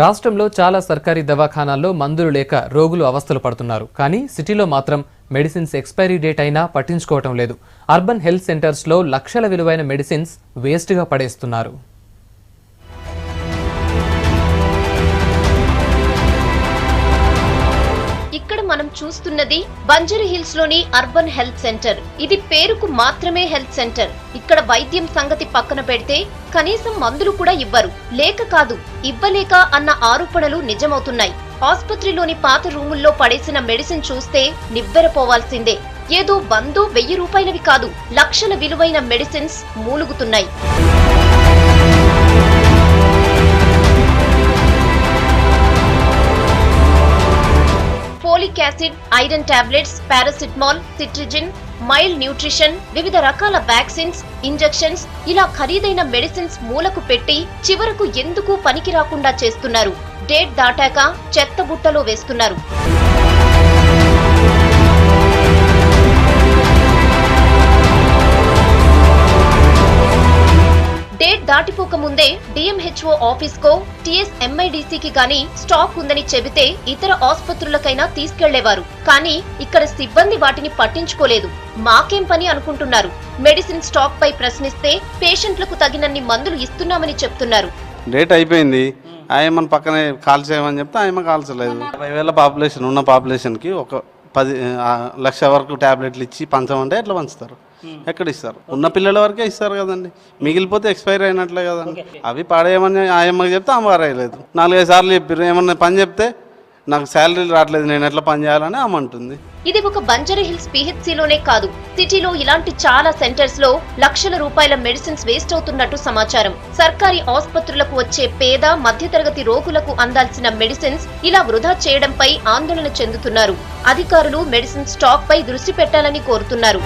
రాష్ట్రంలో చాలా సర్కారీ దవాఖానాల్లో మందులు లేక రోగులు అవస్థలు పడుతున్నారు. కానీ సిటీలో మాత్రం మెడిసిన్స్ ఎక్స్పైరీ డేట్ అయినా పట్టించుకోవటం లేదు. అర్బన్ హెల్త్ సెంటర్స్లో లక్షల విలువైన మెడిసిన్స్ వేస్ట్గా పడేస్తున్నారు. ఇక్కడ మనం చూస్తున్నది బంజారాహిల్స్ లోని అర్బన్ హెల్త్ సెంటర్. ఇది పేరుకు మాత్రమే హెల్త్ సెంటర్. ఇక్కడ వైద్యం సంగతి పక్కన పెడితే కనీసం మందులు కూడా ఇవ్వరు. లేక కాదు, ఇవ్వలేక అన్న ఆరోపణలు నిజమవుతున్నాయి. ఆసుపత్రిలోని పాత రూముల్లో పడేసిన మెడిసిన్ చూస్తే నివ్వెరపోవాల్సిందే. ఏదో 100-1000 రూపాయలవి కాదు, లక్షల విలువైన మెడిసిన్స్ మూలుగుతున్నాయి. Folic acid, iron tablets, paracetamol, cetirizine, mild nutrition, వివిధ రకాల వ్యాక్సిన్స్, ఇంజెక్షన్స్, ఇలా ఖరీదైన మెడిసిన్స్ మూలకు పెట్టి చివరకు ఎందుకు పనికి రాకుండా చేస్తున్నారు. డేట్ దాటాక చెత్త బుట్టలో వేస్తున్నారు. డేట్ దాటిపోక ముందే డిఎంహెచ్ఓ ఆఫీస్ కో టిఎస్ఎంఐడిసికి గాని స్టాక్ ఉందని చెబితే ఇతర ఆసుపత్రులకైనా తీసుకెళ్లేవారు. కానీ ఇక్కడ సిబ్బంది వాటిని పట్టించుకోలేదు. మాకేం పని అనుకుంటున్నారు. మెడిసిన్ స్టాక్ పై ప్రశ్నిస్తే పేషెంట్లకు తగినన్ని మందులు ఇస్తున్నామని చెప్తున్నారు. డేట్ అయిపోయింది, ఆయమ్మని పక్కనే కాల్ చేయమని చెప్తే ఆయమ్మ కాల్చలేదు. 50,000 పాపులేషన్ ఉన్న పాపులేషన్కి ఒక 10 లక్ష వరకు ట్యాబ్లెట్లు ఇచ్చి పంచమంటే ఎట్లా పంచుతారు? ఎక్కడ ఇస్తారు? ఉన్న పిల్లల వరకే ఇస్తారు కదండి. మిగిలిపోతే ఎక్స్పైర్ అయినట్లే కదండి. అవి పాడేయమని ఆయమ్మకి చెప్తే ఆమె పారేయలేదు. 4-5 సార్లు చెప్పారు. ఏమన్నా పని చెప్తే నాకు శాలరీలు రావట్లేదు, నేను ఎట్లా పని చేయాలని ఆమె అంటుంది. ఇది ఒక బంజారాహిల్స్ పిహెచ్సిలోనే కాదు, సిటీలో ఇలాంటి చాలా సెంటర్స్ లో లక్షల రూపాయల మెడిసిన్స్ వేస్ట్ అవుతున్నట్టు సమాచారం. సర్కారీ ఆసుపత్రులకు వచ్చే పేద మధ్యతరగతి రోగులకు అందాల్సిన మెడిసిన్స్ ఇలా వృధా చేయడంపై ఆందోళన చెందుతున్నారు. అధికారులు మెడిసిన్ స్టాక్ పై దృష్టి పెట్టాలని కోరుతున్నారు.